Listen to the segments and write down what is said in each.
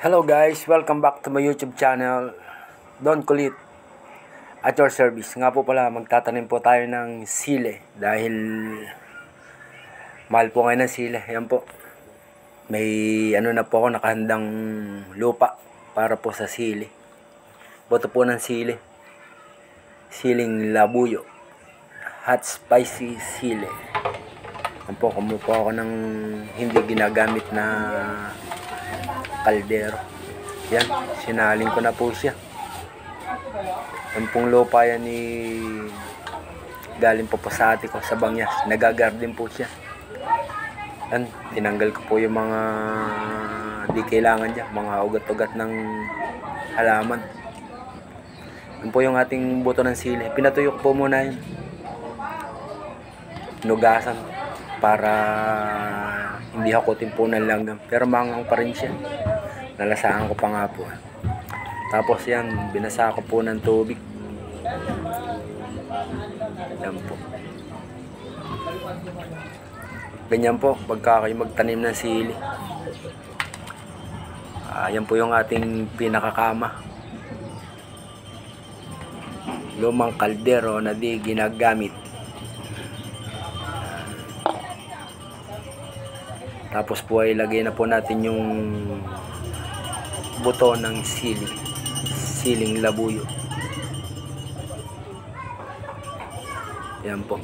Hello guys, welcome back to my YouTube channel, Don Kulit at your service. Nga po pala, magtatanim po tayo ng sili dahil mahal po ngayon ng sili. Ayan po, may na po ako nakahandang lupa para po sa sili. Boto po ng sili, siling labuyo, hot spicy sili. Ayan po, kumuha po ako ng hindi ginagamit na kaldero. Yan, sinaling ko na po siya. Yan pong lupa yan galing po sa ate ko sa Bangyas. Nagagarden po siya. Yan, tinanggal ko po yung mga di kailangan dyan, mga ugat-ugat ng halaman. Yan po yung ating buto ng sili. Pinatuyok po muna yun, nugasan para hindi hakutin po ng langgam, pero mangang pa rin siya. Nalasaan ko pa nga po. Tapos yan, binasa ko po ng tubig. Yan po. Ganyan po pagka kayo magtanim ng sili. Yan po yung ating pinakakama. Lumang kaldero na di ginagamit. Tapos po ay ilagay na po natin yung buto ng siling labuyo. Yan po.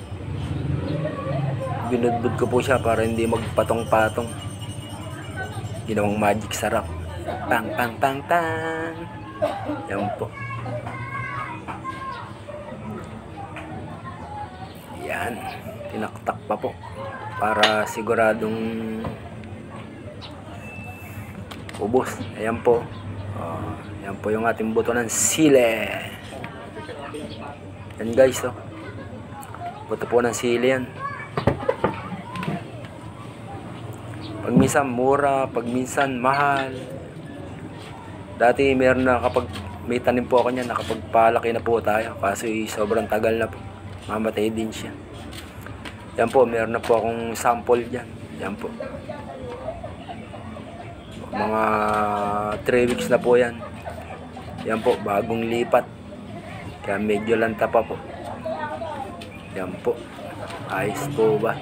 Binudbud ko po siya para hindi magpatong-patong. Ginawang magic sarap. Tang tang tang tang. Yan po. Yan. Tinaktak pa po para siguradong ubos. Ayan po. Ayan po yung ating buto ng sili. Yan guys, buto po ng sili yan. Pag minsan mura, pag minsan mahal. Dati meron na, kapag may tanim po ako niyan, nakapagpalaki na po tayo. Kaso sobrang tagal na po, mamatay din siya. Yan po, meron na po akong sample dyan. Yan po. Mga 3 weeks na po yan. Yan po, bagong lipat. Kaya medyo lanta pa po. Yan po. Ayos po ba?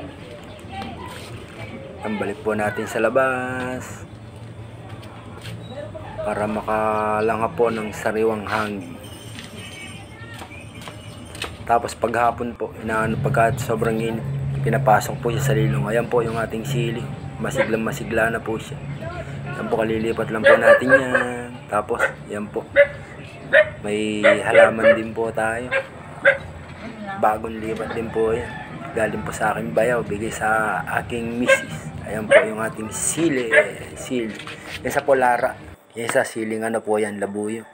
Yan, balik po natin sa labas. Para makalanga po ng sariwang hangin. Tapos paghapon po, pagka sobrang init, pinapasok po siya sa lilong. Ayan po yung ating sili. Masigla na po siya. Yan po, kalilipat lang po natin yan. Tapos, yan po. May halaman din po tayo. Bagong lipat din po yan. Galing po sa aking bayaw. Bigay sa aking misis. Ayan po yung ating sili. Yan sa Polara. Yan sa siling po yan, labuyo.